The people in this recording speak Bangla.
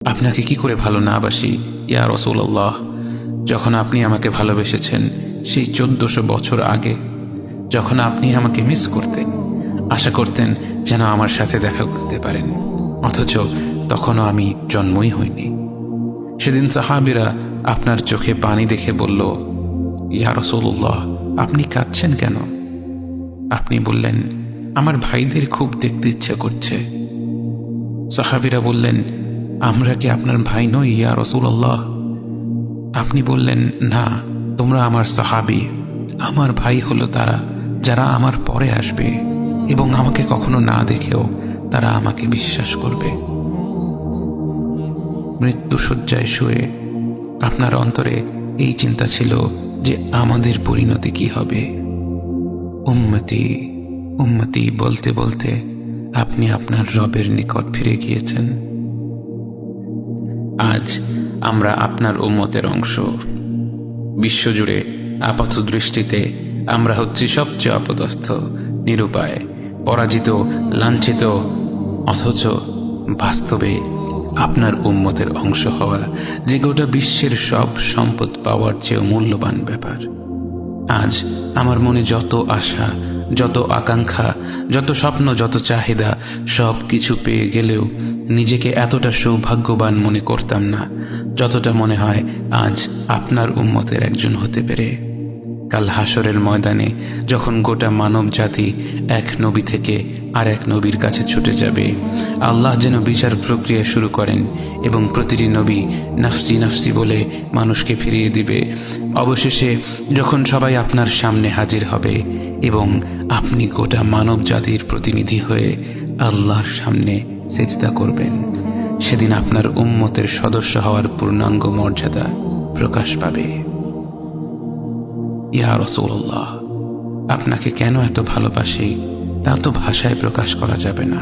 আপনাকে কি করে ভালো না বাসি ইয়া রাসূলুল্লাহ। যখন আপনি আমাকে ভালোবেসেছেন সেই 1400 বছর আগে, যখন আপনি আমাকে মিস করতেন, আশা করতেন যেন আমার সাথে দেখা করতে পারেন, অথচ তখনও আমি জন্মই হইনি। সেদিন সাহাবীরা আপনার চোখে পানি দেখে বলল, ইয়া রাসূলুল্লাহ, আপনি কাঁদছেন কেন? আপনি বললেন, আমার ভাইদের খুব দেখতে ইচ্ছা করছে। সাহাবীরা বললেন, আমরা কি আপনার ভাই নই ইয়া রাসূলুল্লাহ? আপনি বললেন, না, তোমরা আমার সাহাবী। আমার ভাই হলো তারা যারা আমার পরে আসবে এবং আমাকে কখনো না দেখেও তারা আমাকে বিশ্বাস করবে। মৃত্যুশয্যায় শুয়ে আপনার অন্তরে এই চিন্তা ছিল যে আমাদের পরিণতি কি হবে। উম্মতি উম্মতি বলতে বলতে আপনি আপনার রবের নিকট ফিরে গিয়েছেন। আজ আমরা আপনার উম্মতের অংশ। বিশ্বজুড়ে আপাত দৃষ্টিতে আমরা হচ্ছি সবচেয়ে অপদস্থ, নিরুপায়, পরাজিত, লাঞ্ছিত, অথচ বাস্তবে আপনার উম্মতের অংশ হওয়া যে গোটা বিশ্বের সব সম্পদ পাওয়ার চেয়েও মূল্যবান ব্যাপার। আজ আমার মনে যত আশা, যত আকাঙ্ক্ষা, যত স্বপ্ন, যত চাহিদা, সব কিছু পেয়ে গেলেও নিজেকে এতটা সৌভাগ্যবান মনে করতাম না যতটা মনে হয় আজ আপনার উম্মতের একজন হতে পেরে। কাল হাসরের ময়দানে যখন গোটা মানব জাতি এক নবী থেকে আর এক নবীর কাছে ছুটে যাবে, আল্লাহ যেন বিচার প্রক্রিয়া শুরু করেন এবং প্রতিটি নবী নাফসি নাফসি বলে মানুষকে ফিরিয়ে দিবে। অবশেষে যখন সবাই আপনার সামনে হাজির হবে এবং আপনি গোটা মানব জাতির প্রতিনিধি হয়ে আল্লাহর সামনে সেজদা করবেন, সেদিন আপনার উম্মতের সদস্য হওয়ার পূর্ণাঙ্গ মর্যাদা প্রকাশ পাবে। ইয়া রাসূলুল্লাহ, আপনাকে কেন এত ভালোবাসি তা তো ভাষায় প্রকাশ করা যাবে না।